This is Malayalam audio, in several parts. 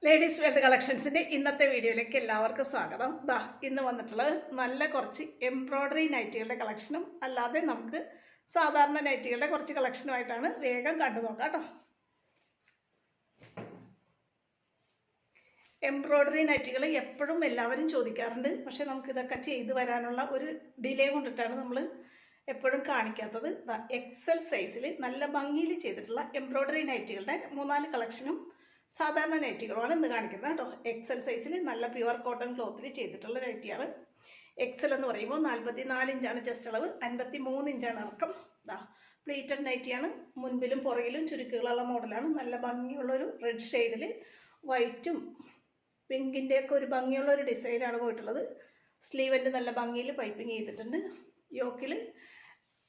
ലേഡീസ് വെയർ കളക്ഷൻസിൻ്റെ ഇന്നത്തെ വീഡിയോയിലേക്ക് എല്ലാവർക്കും സ്വാഗതം. ഇന്ന് വന്നിട്ടുള്ളത് നല്ല കുറച്ച് എംബ്രോയ്ഡറി നൈറ്റികളുടെ കളക്ഷനും അല്ലാതെ നമുക്ക് സാധാരണ നൈറ്റികളുടെ കുറച്ച് കളക്ഷനുമായിട്ടാണ്. വേഗം കണ്ടു നോക്കാം കേട്ടോ. എംബ്രോയ്ഡറി നൈറ്റികൾ എപ്പോഴും എല്ലാവരും ചോദിക്കാറുണ്ട്. പക്ഷെ നമുക്കിതൊക്കെ ചെയ്തു വരാനുള്ള ഒരു ഡിലേ കൊണ്ടിട്ടാണ് നമ്മൾ എപ്പോഴും കാണിക്കാത്തത്. എക്സൽ സൈസിൽ നല്ല ഭംഗിയിൽ ചെയ്തിട്ടുള്ള എംബ്രോയ്ഡറി നൈറ്റികളുടെ 3-4 കളക്ഷനും സാധാരണ നൈറ്റികളുമാണ് ഇന്ന് കാണിക്കുന്നത് കേട്ടോ. എക്സൽ സൈസിൽ നല്ല പ്യുവർ കോട്ടൺ ക്ലോത്തിൽ ചെയ്തിട്ടുള്ള നൈറ്റിയാണ്. എക്സൽ എന്ന് പറയുമ്പോൾ 44 ഇഞ്ചാണ് ചെസ്റ്റ് അളവ്, 53 ഇഞ്ചാണ് ഇറക്കം. പ്ലീറ്റഡ് നൈറ്റിയാണ്. മുൻപിലും പുറകിലും ചുരുക്കുകളുള്ള മോഡലാണ്. നല്ല ഭംഗിയുള്ളൊരു റെഡ് ഷെയ്ഡിൽ വൈറ്റും പിങ്കിൻ്റെയൊക്കെ ഒരു ഭംഗിയുള്ളൊരു ഡിസൈനാണ് പോയിട്ടുള്ളത്. സ്ലീവൻ്റെ നല്ല ഭംഗിയിൽ പൈപ്പിംഗ് ചെയ്തിട്ടുണ്ട്. യോക്കിൽ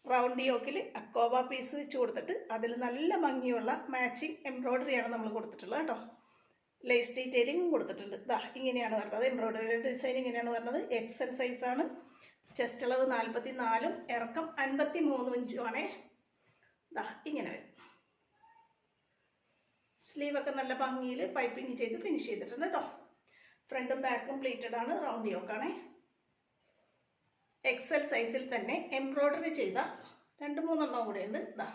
റൗണ്ട് യോക്കിൽ അക്കോബ പീസ് വെച്ച് കൊടുത്തിട്ട് അതിൽ നല്ല ഭംഗിയുള്ള മാച്ചിങ് എംബ്രോയ്ഡറിയാണ് നമ്മൾ കൊടുത്തിട്ടുള്ളത് കേട്ടോ. ലേസ് ഡീറ്റെയിലിംഗും കൊടുത്തിട്ടുണ്ട്. ഇങ്ങനെയാണ് വരുന്നത്. എംബ്രോയ്ഡറി ഡിസൈൻ ഇങ്ങനെയാണ് വരുന്നത്. എക്സൽ സൈസാണ്. ചെസ്റ്റ് അളവ് 44, ഇറക്കം 53 ഇഞ്ചുമാണേ. ഇങ്ങനെ വരും. സ്ലീവൊക്കെ നല്ല ഭംഗിയിൽ പൈപ്പിംഗ് ചെയ്ത് ഫിനിഷ് ചെയ്തിട്ടുണ്ട് കേട്ടോ. ഫ്രണ്ടും ബാക്കും പ്ലീറ്റഡ് ആണ്. റൗണ്ട് യോക്കാണേ. എക്സൽ സൈസിൽ തന്നെ എംബ്രോയ്ഡറി ചെയ്ത 2-3 കൂടെ ഉണ്ട്.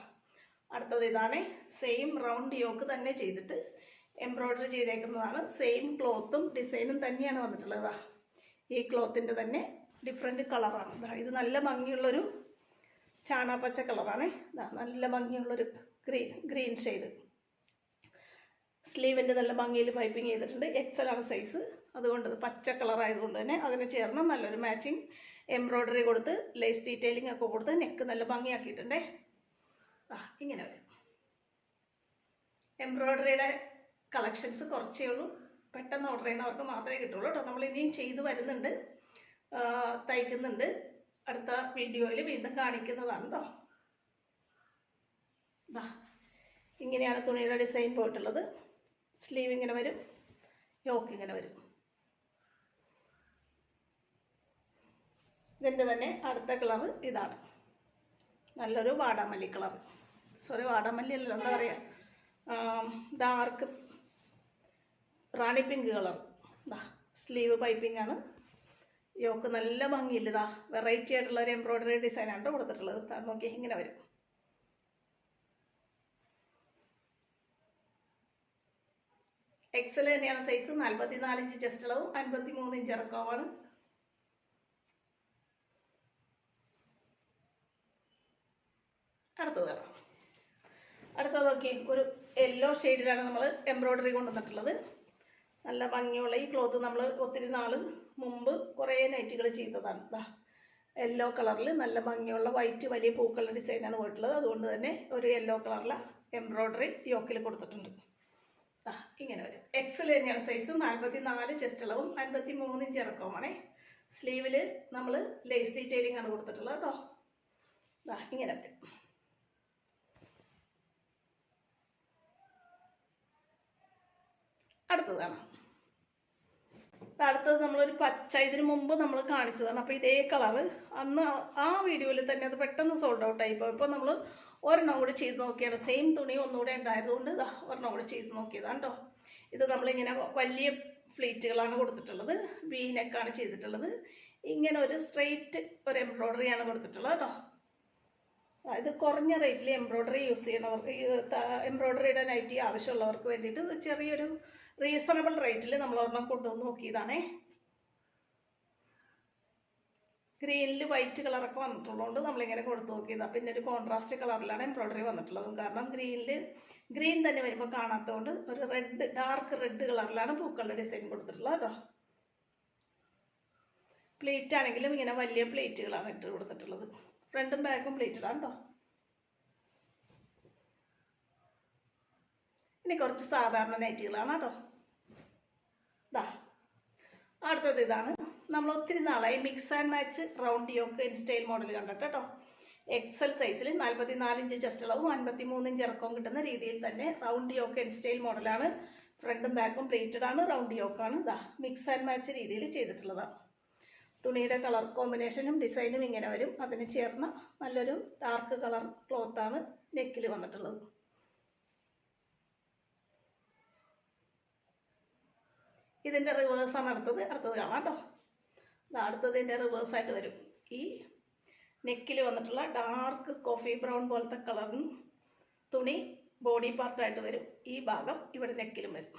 അടുത്തത് ഇതാണ്. സെയിം റൗണ്ട് യോക്ക് തന്നെ ചെയ്തിട്ട് എംബ്രോയ്ഡറി ചെയ്തേക്കുന്നതാണ്. സെയിം ക്ലോത്തും ഡിസൈനും തന്നെയാണ് വന്നിട്ടുള്ളത്. ഈ ക്ലോത്തിൻ്റെ തന്നെ ഡിഫറെൻറ്റ് കളറാണ്. ഇത് നല്ല ഭംഗിയുള്ളൊരു ചാണാപ്പച്ച കളറാണ്. നല്ല ഭംഗിയുള്ളൊരു ഗ്രീൻ ഷെയ്ഡ്. സ്ലീവിൻ്റെ നല്ല ഭംഗിയിൽ പൈപ്പിംഗ് ചെയ്തിട്ടുണ്ട്. എക്സൽ ആണ് സൈസ്. അതുകൊണ്ട് പച്ച കളറായതുകൊണ്ട് തന്നെ അതിന് ചേർന്ന് നല്ലൊരു മാച്ചിങ് എംബ്രോയ്ഡറി കൊടുത്ത് ലേസ് ഡീറ്റെയിലിംഗ് ഒക്കെ കൊടുത്ത് നെക്ക് നല്ല ഭംഗിയാക്കിയിട്ടുണ്ടേ. ഇങ്ങനെ വരും. എംബ്രോയ്ഡറിയുടെ കളക്ഷൻസ് കുറച്ചേ ഉള്ളൂ. പെട്ടെന്ന് ഓർഡർ ചെയ്യുന്നവർക്ക് മാത്രമേ കിട്ടുള്ളൂ കേട്ടോ. നമ്മൾ ഇനിയും ചെയ്തു വരുന്നുണ്ട്, തയ്ക്കുന്നുണ്ട്. അടുത്ത വീഡിയോയിൽ വീണ്ടും കാണിക്കുന്നതാണ് കേട്ടോ. ഇങ്ങനെയാണ് തുണിയുടെ ഡിസൈൻ പോയിട്ടുള്ളത്. സ്ലീവ് ഇങ്ങനെ വരും, യോക്ക് ഇങ്ങനെ വരും. ഇതിൻ്റെ തന്നെ അടുത്ത കളറ് ഇതാണ്. നല്ലൊരു വാടാമല്ലി കളർ. വാടാമല്ലി അല്ലല്ലോ, എന്താ പറയുക, ഡാർക്ക് റാണി പിങ്ക് കളർ. സ്ലീവ് പൈപ്പിംഗ് ആണ്. യോക്ക് നല്ല ഭംഗിയില്ല. വെറൈറ്റി ആയിട്ടുള്ള ഒരു എംബ്രോയ്ഡറി ഡിസൈനാണ് കൊടുത്തിട്ടുള്ളത്. നോക്കി ഇങ്ങനെ വരും. എക്സൽ തന്നെയാണ് സൈസ്. 44 ഇഞ്ച് ചെസ്റ്റ് അളവും 53 ഇഞ്ച് ഇറക്കവുമാണ്. അടുത്തത് നോക്കി ഒരു യെല്ലോ ഷെയ്ഡിലാണ് നമ്മൾ എംബ്രോയ്ഡറി കൊണ്ടുവന്നിട്ടുള്ളത്. നല്ല ഭംഗിയുള്ള ഈ ക്ലോത്ത് നമ്മൾ ഒത്തിരി നാൾ മുമ്പ് കുറേ നൈറ്റുകൾ ചെയ്തതാണ്. യെല്ലോ കളറിൽ നല്ല ഭംഗിയുള്ള വൈറ്റ് വലിയ പൂക്കളുടെ ഡിസൈനാണ് പോയിട്ടുള്ളത്. അതുകൊണ്ട് തന്നെ ഒരു യെല്ലോ കളറിലെ എംബ്രോയ്ഡറി യോക്കിൽ കൊടുത്തിട്ടുണ്ട്. ഇങ്ങനെ വരും. എക്സൽ തന്നെയാണ് സൈസ്. 44 ചെസ്റ്റ് അളവും 53 ഇഞ്ച് ഇറക്കവുമാണേ. സ്ലീവിൽ നമ്മൾ ലേസ് ഡീറ്റെയിലിംഗ് ആണ് കൊടുത്തിട്ടുള്ളത് കേട്ടോ. ഇങ്ങനെ വരും. അടുത്തത് നമ്മളൊരു പച്ച, ഇതിന് മുമ്പ് നമ്മൾ കാണിച്ചതാണ്. അപ്പോൾ ഇതേ കളറ് അന്ന് ആ വീഡിയോയിൽ തന്നെ അത് പെട്ടെന്ന് സോൾഡ് ഔട്ട് ആയിപ്പോൾ. ഇപ്പോൾ നമ്മൾ ഒരെണ്ണം കൂടി ചെയ്ത് നോക്കിയാണ്. സെയിം തുണി ഒന്നുകൂടെ ഉണ്ടായതുകൊണ്ട് ഒരെണ്ണം കൂടി ചെയ്ത് നോക്കിയതാണ് കേട്ടോ. ഇത് നമ്മളിങ്ങനെ വലിയ ഫ്ലീറ്റുകളാണ് കൊടുത്തിട്ടുള്ളത്. വി നെക്കാണ് ചെയ്തിട്ടുള്ളത്. ഇങ്ങനെ ഒരു സ്ട്രെയിറ്റ് ഒരു എംബ്രോയ്ഡറിയാണ് കൊടുത്തിട്ടുള്ളത് കേട്ടോ. ഇത് കുറഞ്ഞ റേറ്റിൽ എംബ്രോയ്ഡറി യൂസ് ചെയ്യണവർക്ക്, എംബ്രോയ്ഡറിയുടെ നൈറ്റി ആവശ്യമുള്ളവർക്ക് വേണ്ടിയിട്ട് ചെറിയൊരു റീസണബിൾ റേറ്റിൽ നമ്മൾ ഒരെണ്ണം കൊണ്ടുവന്ന് നോക്കിയതാണേ. ഗ്രീനിൽ വൈറ്റ് കളറൊക്കെ വന്നിട്ടുള്ളതുകൊണ്ട് നമ്മളിങ്ങനെ കൊടുത്തു നോക്കിയതാണ്. പിന്നെ ഒരു കോൺട്രാസ്റ്റ് കളറിലാണ് എംബ്രോയ്ഡറി വന്നിട്ടുള്ളത്. കാരണം ഗ്രീൻ തന്നെ വരുമ്പോൾ കാണാത്തതുകൊണ്ട് ഒരു റെഡ്, ഡാർക്ക് റെഡ് കളറിലാണ് പൂക്കളുടെ ഡിസൈൻ കൊടുത്തിട്ടുള്ളത് കേട്ടോ. പ്ലേറ്റ് ആണെങ്കിലും ഇങ്ങനെ വലിയ പ്ലേറ്റുകളാണ് ഇട്ട് കൊടുത്തിട്ടുള്ളത്. ഫ്രണ്ടും ബാക്കും പ്ലേറ്റഡാണ് കേട്ടോ. ഇനി കുറച്ച് സാധാരണ നൈറ്റികളാണ് കേട്ടോ. അടുത്തത് ഇതാണ്. നമ്മൾ ഒത്തിരി നാളായി mix and match round yoke in style model കണ്ടിട്ട് കേട്ടോ. എക്സൽ സൈസിൽ 44 ഇഞ്ച് ചെസ്റ്റ് അളവും 53 ഇഞ്ച് ഇറക്കവും കിട്ടുന്ന രീതിയിൽ തന്നെ റൗണ്ട് യോക്ക് ഇൻ സ്റ്റൈൽ മോഡലാണ്. ഫ്രണ്ടും ബാക്കും പ്ലേറ്റഡ് ആണ്. റൗണ്ട് യോക്കാണ്. മിക്സ് ആൻഡ് മാച്ച് രീതിയിൽ ചെയ്തിട്ടുള്ളതാണ്. തുണിയുടെ കളർ കോമ്പിനേഷനും ഡിസൈനും ഇങ്ങനെ വരും. അതിന് ചേർന്ന നല്ലൊരു ഡാർക്ക് കളർ ക്ലോത്താണ് നെക്കിൽ വന്നിട്ടുള്ളത്. ഇതിൻ്റെ റിവേഴ്സാണ് അടുത്തത് കാണാം കേട്ടോ. അടുത്തത് ഇതിൻ്റെ റിവേഴ്സായിട്ട് വരും. ഈ നെക്കിൽ വന്നിട്ടുള്ള ഡാർക്ക് കോഫി ബ്രൗൺ പോലത്തെ കളറിന് തുണി ബോഡി പാർട്ടായിട്ട് വരും. ഈ ഭാഗം ഇവിടെ നെക്കിലും വരും.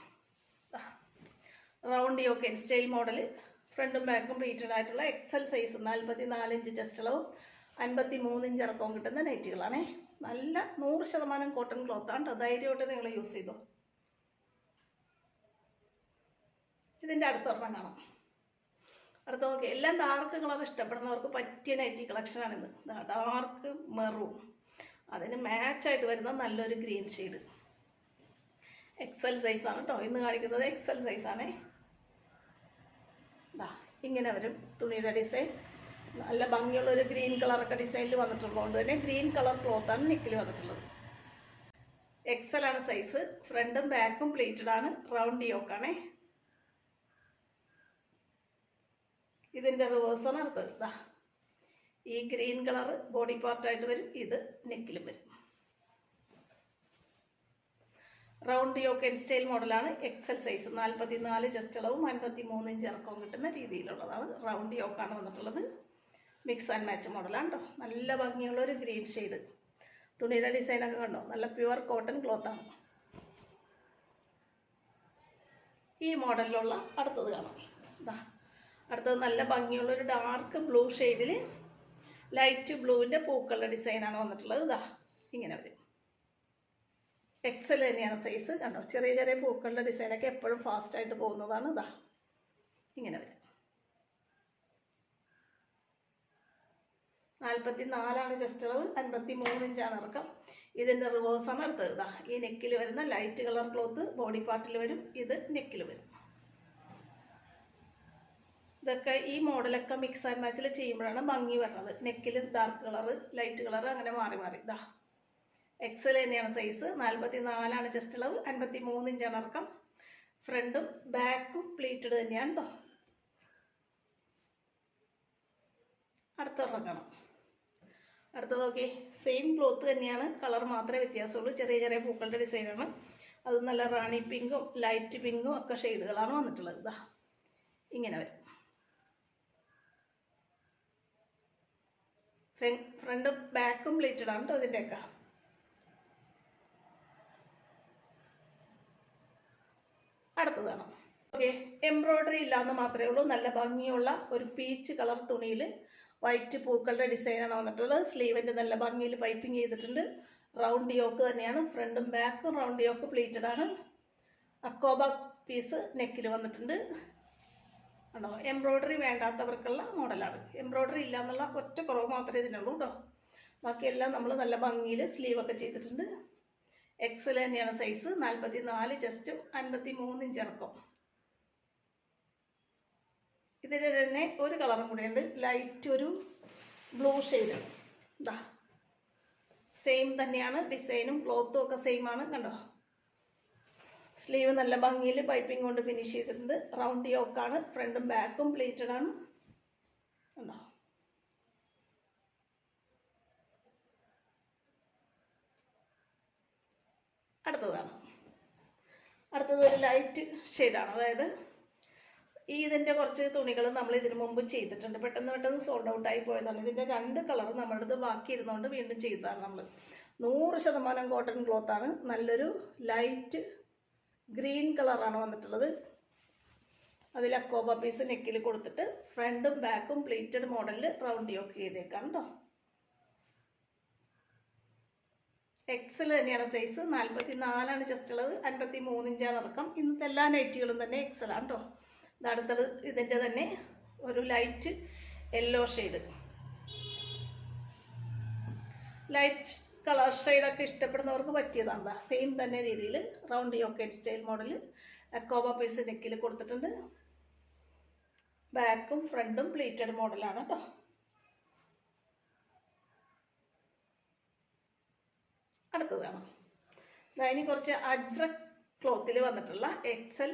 റൗണ്ട് യോക്ക് സ്റ്റൈൽ മോഡൽ, ഫ്രണ്ടും ബാക്കും പ്ലീറ്റഡ് ആയിട്ടുള്ള എക്സൽ സൈസ് 44 ഇഞ്ച് ചെസ്റ്റ് അളവും 53 ഇഞ്ച് ഇറക്കവും കിട്ടുന്ന നൈറ്റികളാണേ. നല്ല 100% കോട്ടൺ ക്ലോത്താണ് കേട്ടോ. ധൈര്യമായിട്ട് നിങ്ങൾ യൂസ് ചെയ്തോ. ഇതിൻ്റെ അടുത്തൊരെണ്ണം കാണാം. അടുത്ത നോക്കി, എല്ലാം ഡാർക്ക് കളർ ഇഷ്ടപ്പെടുന്നവർക്ക് പറ്റിയ നൈറ്റി കളക്ഷനാണിത്. ഡാർക്ക് മെറൂൺ, അതിന് മാച്ചായിട്ട് വരുന്ന നല്ലൊരു ഗ്രീൻ ഷെയ്ഡ്. എക്സൽ സൈസാണ് കേട്ടോ ഇന്ന് കാണിക്കുന്നത്. എക്സൽ സൈസാണേ. ഇങ്ങനെ വരും തുണിയുടെ ഡിസൈൻ. നല്ല ഭംഗിയുള്ളൊരു ഗ്രീൻ കളറൊക്കെ ഡിസൈനിൽ വന്നിട്ടുള്ളതുകൊണ്ട് തന്നെ ഗ്രീൻ കളർ ക്ലോത്താണ് നെക്കിൽ വന്നിട്ടുള്ളത്. എക്സലാണ് സൈസ്. ഫ്രണ്ടും ബാക്കും പ്ലീറ്റഡ് ആണ്. റൗണ്ട് യോക്കാണേ. ഇതിൻ്റെ റിവേഴ്സാണ് അടുത്തത്. ഈ ഗ്രീൻ കളർ ബോഡി പാർട്ടായിട്ട് വരും. ഇത് നെക്കിലും വരും. റൗണ്ട് യോക്ക് സ്റ്റൈൽ മോഡലാണ്. എക്സൽ സൈസ് 44 ചെസ്റ്റ് അളവും 53 ഇഞ്ച് ഇറക്കവും കിട്ടുന്ന രീതിയിലുള്ളതാണ്. റൗണ്ട് യോക്കാണ് വന്നിട്ടുള്ളത്. മിക്സ് ആൻഡ് മാച്ച് മോഡലാണ് കേട്ടോ. നല്ല ഭംഗിയുള്ളൊരു ഗ്രീൻ ഷെയ്ഡ്. തുണിയുടെ ഡിസൈനൊക്കെ കണ്ടോ, നല്ല പ്യുവർ കോട്ടൺ ക്ലോത്താണ്. ഈ മോഡലിലുള്ള അടുത്തത് കാണാം. അടുത്തത് നല്ല ഭംഗിയുള്ളൊരു ഡാർക്ക് ബ്ലൂ ഷെയ്ഡിൽ ലൈറ്റ് ബ്ലൂവിൻ്റെ പൂക്കളുടെ ഡിസൈനാണ് വന്നിട്ടുള്ളത്. ഇങ്ങനെ വരും. എക്സൽ തന്നെയാണ് സൈസ്. കണ്ടോ, ചെറിയ ചെറിയ പൂക്കളുടെ ഡിസൈനൊക്കെ എപ്പോഴും ഫാസ്റ്റായിട്ട് പോകുന്നതാണ്. ഇങ്ങനെ വരും. 44 ചെസ്റ്റ് അളവ്, 53 ഇഞ്ചാണ് ഇറക്കം. ഇതിൻ്റെ റിവേഴ്സാണ് അടുത്തത്. ഈ നെക്കിൽ വരുന്ന ലൈറ്റ് കളർ ക്ലോത്ത് ബോഡി പാർട്ടിൽ വരും. ഇത് നെക്കിൽ വരും. ഇതൊക്കെ ഈ മോഡലൊക്കെ മിക്സ് ആൻഡ് മാച്ചിൽ ചെയ്യുമ്പോഴാണ് ഭംഗി വരുന്നത്. നെക്കിൽ ഡാർക്ക് കളറ്, ലൈറ്റ് കളറ് അങ്ങനെ മാറി മാറി. എക്സൽ തന്നെയാണ് സൈസ്. 44 ചെസ്റ്റ് അളവ്, 53 ഇഞ്ചാണ് ഇറക്കം. ഫ്രണ്ടും ബാക്കും പ്ലീറ്റഡ് തന്നെയാണ് കേട്ടോ. അടുത്തൊരെണ്ണം കാണാം. അടുത്തത് നോക്കി, സെയിം ക്ലോത്ത് തന്നെയാണ്, കളർ മാത്രമേ വ്യത്യാസമുള്ളൂ. ചെറിയ ചെറിയ പൂക്കളുടെ ഡിസൈനാണ്. അത് നല്ല റാണി പിങ്കും ലൈറ്റ് പിങ്കും ഒക്കെ ഷെയ്ഡുകളാണ് വന്നിട്ടുള്ളത്. ഇങ്ങനെ വരും. ഫ്രണ്ടും ബാക്കും പ്ലീറ്റഡ് ആണ് കേട്ടോ ഇതിൻ്റെയൊക്കെ. അടുത്തതാണ്. ഓക്കെ, എംബ്രോയ്ഡറി ഇല്ലാന്ന് മാത്രമേ ഉള്ളൂ. നല്ല ഭംഗിയുള്ള ഒരു പീച്ച് കളർ തുണിയിൽ വൈറ്റ് പൂക്കളുടെ ഡിസൈനാണ് വന്നിട്ടുള്ളത്. സ്ലീവിൻ്റെ നല്ല ഭംഗിയിൽ പൈപ്പിംഗ് ചെയ്തിട്ടുണ്ട്. റൗണ്ട് യോക്ക് തന്നെയാണ്. ഫ്രണ്ടും ബാക്കും റൗണ്ട് യോക്ക് പ്ലീറ്റഡ് ആണ്. അക്കോബ പീസ് നെക്കിൽ വന്നിട്ടുണ്ട്. ആണോ, എംബ്രോയ്ഡറി വേണ്ടാത്തവർക്കുള്ള മോഡലാണ്. എംബ്രോയ്ഡറി ഇല്ല എന്നുള്ള ഒറ്റ കുറവ് മാത്രമേ ഇതിനുള്ളൂ കേട്ടോ. ബാക്കിയെല്ലാം നമ്മൾ നല്ല ഭംഗിയിൽ സ്ലീവൊക്കെ ചെയ്തിട്ടുണ്ട്. എക്സൽ തന്നെയാണ് സൈസ്. 44 ചെസ്റ്റും 53 ഇഞ്ച് ഇറക്കം. ഇതിന് തന്നെ ഒരു കളറും കൂടെ ഉണ്ട്, ലൈറ്റ് ഒരു ബ്ലൂ ഷെയ്ഡ്. സെയിം തന്നെയാണ് ഡിസൈനും ക്ലോത്തും ഒക്കെ സെയിം ആണ്. കണ്ടോ, സ്ലീവ് നല്ല ഭംഗിയിൽ പൈപ്പിംഗ് കൊണ്ട് ഫിനിഷ് ചെയ്തിട്ടുണ്ട്. റൗണ്ട് യോക്കാണ്. ഫ്രണ്ടും ബാക്കും പ്ലീറ്റഡ് ആണ്. കണ്ടോ, അടുത്തതാണ്. അടുത്തത് ഒരു ലൈറ്റ് ഷെയ്ഡാണ്. അതായത് ഇതിൻ്റെ കുറച്ച് തുണികൾ നമ്മൾ ഇതിനു മുമ്പ് ചെയ്തിട്ടുണ്ട്. പെട്ടെന്ന് സോൾഡ് ഔട്ടായി പോയതാണ്. ഇതിൻ്റെ 2 കളർ നമ്മുടെ അടുത്ത് ബാക്കി ഇരുന്നുകൊണ്ട് വീണ്ടും ചെയ്തതാണ് നമ്മൾ. 100% കോട്ടൺ ക്ലോത്താണ്. നല്ലൊരു ലൈറ്റ് ഗ്രീൻ കളറാണ് വന്നിട്ടുള്ളത്. അതിൽ അക്കോബ പീസ് നെക്കിൽ കൊടുത്തിട്ട് ഫ്രണ്ടും ബാക്കും പ്ലീറ്റഡ് മോഡലിൽ റൗണ്ട് യോക്ക് ചെയ്തേക്കാണ് കേട്ടോ. എക്സൽ തന്നെയാണ് സൈസ്. 44 ചെസ്റ്റ് അളവ്, 53 ഇഞ്ചാണ് ഇറക്കം. ഇന്നത്തെ എല്ലാ നൈറ്റികളും തന്നെ എക്സലാണ് കേട്ടോ. അടുത്തത് ഇതിൻ്റെ തന്നെ ഒരു light yellow shade. Light colour ഷെയ്ഡൊക്കെ ഇഷ്ടപ്പെടുന്നവർക്ക് പറ്റിയതാണ്. സെയിം തന്നെ രീതിയിൽ റൗണ്ട് യോക്ക് സ്റ്റൈൽ മോഡൽ അക്കോബ പീസ് നെക്കിൽ കൊടുത്തിട്ടുണ്ട്. ബാക്കും ഫ്രണ്ടും പ്ലീറ്റഡ് മോഡലാണ് കേട്ടോ. അടുത്തതാണ്. ഇനി കുറച്ച് അജ്രക് ക്ലോത്തിൽ വന്നിട്ടുള്ള എക്സൽ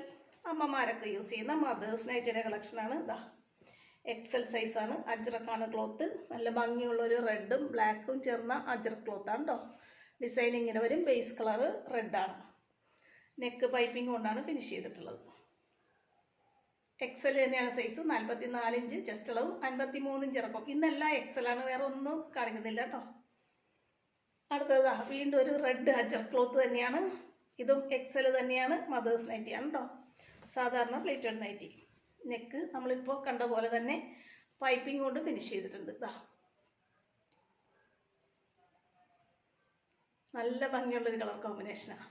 അമ്മമാരൊക്കെ യൂസ് ചെയ്യുന്ന മദേഴ്സ് നൈറ്റിയുടെ കളക്ഷനാണ്. എക്സൽ സൈസാണ്. അജ്രക്കാണ് ക്ലോത്ത്. നല്ല ഭംഗിയുള്ളൊരു റെഡും ബ്ലാക്കും ചേർന്ന അജ്രക് ക്ലോത്താണ് കേട്ടോ. ഡിസൈൻ ഇങ്ങനെ വരും. ബേസ് കളറ് റെഡാണ്. നെക്ക് പൈപ്പിംഗ് കൊണ്ടാണ് ഫിനിഷ് ചെയ്തിട്ടുള്ളത്. എക്സൽ തന്നെയാണ് സൈസ്. 44 ഇഞ്ച് ചെസ്റ്റ് അളവ്, 53 ഇഞ്ച് ഇറക്കം. ഇന്നെല്ലാം എക്സലാണ്, വേറെ ഒന്നും കാണിക്കുന്നില്ല കേട്ടോ. അടുത്തതാ വീണ്ടും ഒരു റെഡ് അജർ ക്ലോത്ത് തന്നെയാണ്. ഇതും എക്സൽ തന്നെയാണ്, മദേഴ്സ് നൈറ്റിയാണ് കേട്ടോ. സാധാരണ പ്ലേറ്റഡ് നൈറ്റി. നെക്ക് നമ്മളിപ്പോൾ കണ്ട പോലെ തന്നെ പൈപ്പിംഗ് കൊണ്ട് ഫിനിഷ് ചെയ്തിട്ടുണ്ട്. ഇതാ നല്ല ഭംഗിയുള്ളൊരു കളർ കോമ്പിനേഷനാണ്.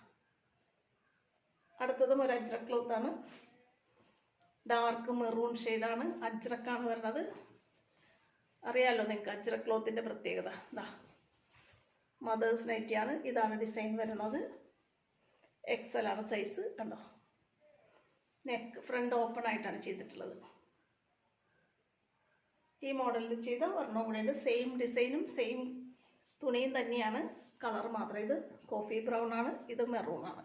അടുത്തതും ഒരു അജ്രക് ക്ലോത്ത് ആണ്. ഡാർക്ക് മെറൂൺ ഷെയ്ഡാണ്, അജ്രക്കാണ് വരുന്നത്. അറിയാമല്ലോ നിങ്ങൾക്ക് അജ്രക് ക്ലോത്തിൻ്റെ പ്രത്യേകത. ഇതാ മദേഴ്സ് നൈറ്റിയാണ്. ഇതാണ് ഡിസൈൻ വരുന്നത്. എക്സൽ ആണ് സൈസ് കണ്ടോ. നെക്ക് ഫ്രണ്ട് ഓപ്പൺ ആയിട്ടാണ് ചെയ്തിട്ടുള്ളത്. ഈ മോഡലിൽ ചെയ്ത ഒരെണ്ണം കൂടെ ഉണ്ട്. സെയിം ഡിസൈനും സെയിം തുണിയും തന്നെയാണ്, കളർ മാത്രം ഇത് കോഫി ബ്രൗൺ ആണ്, ഇത് മെറൂൺ ആണ്.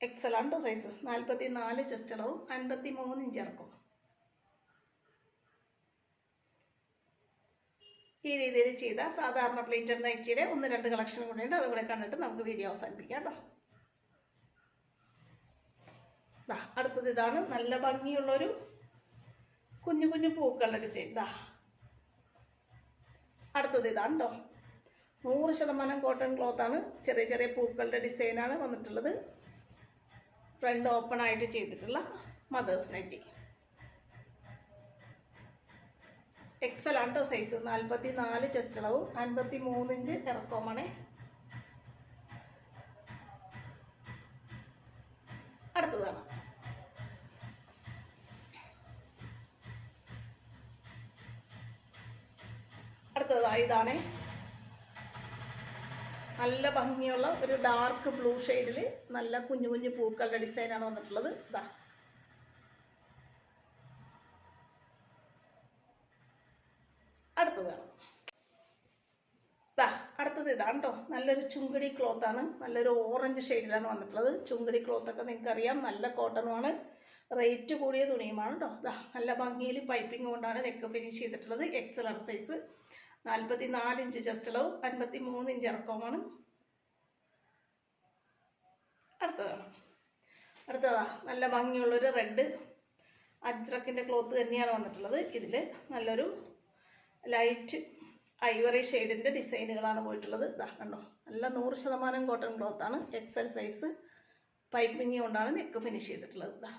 എക്സൽ ആണ് സൈസ്. 44 ചെസ്റ്റ് അളവും, 53 ഇഞ്ച് ഇറക്കും. ഈ രീതിയിൽ ചെയ്ത സാധാരണ പ്ലേറ്റഡ് നൈറ്റിയുടെ 1-2 കളക്ഷൻ കൂടെ ഉണ്ട്. അതുകൂടെ കണ്ടിട്ട് നമുക്ക് വീഡിയോ അവസാനിപ്പിക്കാം കേട്ടോ. അടുത്തത് ഇതാണ്. നല്ല ഭംഗിയുള്ളൊരു കുഞ്ഞു കുഞ്ഞു പൂക്കളുടെ ഡിസൈൻ. അടുത്തത് ഇതാണ് കേട്ടോ. 100% കോട്ടൺ ക്ലോത്ത് ആണ്. ചെറിയ ചെറിയ പൂക്കളുടെ ഡിസൈനാണ് വന്നിട്ടുള്ളത്. ഫ്രണ്ട് ഓപ്പൺ ആയിട്ട് ചെയ്തിട്ടുള്ള മദേഴ്സ് നൈറ്റി. എക്സൽ ആണ് കേട്ടോ സൈസ്. 44 ചെസ്റ്റ് അളവും, 53 ഇഞ്ച് ഇറക്കവുമാണ്. അടുത്തതാണ് ഇതാണ്. നല്ല ഭംഗിയുള്ള ഒരു ഡാർക്ക് ബ്ലൂ ഷെയ്ഡിൽ നല്ല കുഞ്ഞു കുഞ്ഞു പൂക്കളുടെ ഡിസൈനാണ് വന്നിട്ടുള്ളത്. അടുത്തത് ഇതാണ് കേട്ടോ. നല്ലൊരു ചുങ്കടി ക്ലോത്താണ്. നല്ലൊരു ഓറഞ്ച് ഷെയ്ഡിലാണ് വന്നിട്ടുള്ളത്. ചുങ്കടി ക്ലോത്തൊക്കെ നിങ്ങൾക്കറിയാം, നല്ല കോട്ടണുമാണ്, റേറ്റ് കൂടിയ തുണിയുമാണ് കേട്ടോ. നല്ല ഭംഗിയിൽ പൈപ്പിംഗ് കൊണ്ടാണ് നെക്ക് ഫിനിഷ് ചെയ്തിട്ടുള്ളത്. എക്സൽ ആണ് സൈസ്. 44 ഇഞ്ച് ചെസ്റ്റ് അളവും, 53 ഇഞ്ച് ഇറക്കവുമാണ്. അടുത്തതാ നല്ല ഭംഗിയുള്ളൊരു റെഡ് അജ്രക്കിൻ്റെ ക്ലോത്ത് തന്നെയാണ് വന്നിട്ടുള്ളത്. ഇതിൽ നല്ലൊരു ലൈറ്റ് ഐവറി ഷെയ്ഡിൻ്റെ ഡിസൈനുകളാണ് പോയിട്ടുള്ളത്. കണ്ടോ, നല്ല 100% കോട്ടൺ ക്ലോത്താണ്. XL size. പൈപ്പിംഗ് കൊണ്ടാണ് നെക്ക് ഫിനിഷ് ചെയ്തിട്ടുള്ളത്.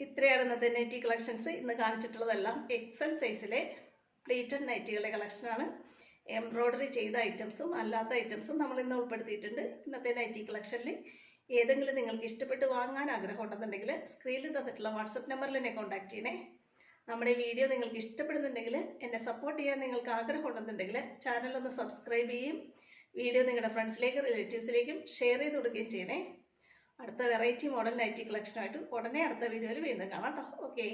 ഇത്രയാണ് ഇന്നത്തെ നൈറ്റി കളക്ഷൻസ്. ഇന്ന് കാണിച്ചിട്ടുള്ളതെല്ലാം എക്സൽ സൈസിലെ പ്ലേറ്റഡ് നൈറ്റികളുടെ കളക്ഷനാണ്. എംബ്രോയ്ഡറി ചെയ്ത ഐറ്റംസും അല്ലാത്ത ഐറ്റംസും നമ്മൾ ഇന്ന് ഉൾപ്പെടുത്തിയിട്ടുണ്ട് ഇന്നത്തെ നൈറ്റി കളക്ഷനിൽ. ഏതെങ്കിലും നിങ്ങൾക്ക് ഇഷ്ടപ്പെട്ട് വാങ്ങാൻ ആഗ്രഹം ഉണ്ടെന്നുണ്ടെങ്കിൽ സ്ക്രീനിൽ തന്നിട്ടുള്ള വാട്സപ്പ് നമ്പറിൽ എന്നെ കോൺടാക്ട് ചെയ്യണേ. നമ്മുടെ വീഡിയോ നിങ്ങൾക്ക് ഇഷ്ടപ്പെടുന്നുണ്ടെങ്കിൽ, എന്നെ സപ്പോർട്ട് ചെയ്യാൻ നിങ്ങൾക്ക് ആഗ്രഹം ഉണ്ടെന്നുണ്ടെങ്കിൽ ചാനലൊന്ന് സബ്സ്ക്രൈബ് ചെയ്യും, വീഡിയോ നിങ്ങളുടെ ഫ്രണ്ട്സിലേക്കും റിലേറ്റീവ്സിലേക്കും ഷെയർ ചെയ്ത് കൊടുക്കുകയും ചെയ്യണേ. അടുത്ത വെറൈറ്റി മോഡൽ നൈറ്റി കളക്ഷനായിട്ട് ഉടനെ അടുത്ത വീഡിയോയിൽ വീണ്ടും കാണാം കേട്ടോ. ഓക്കെ.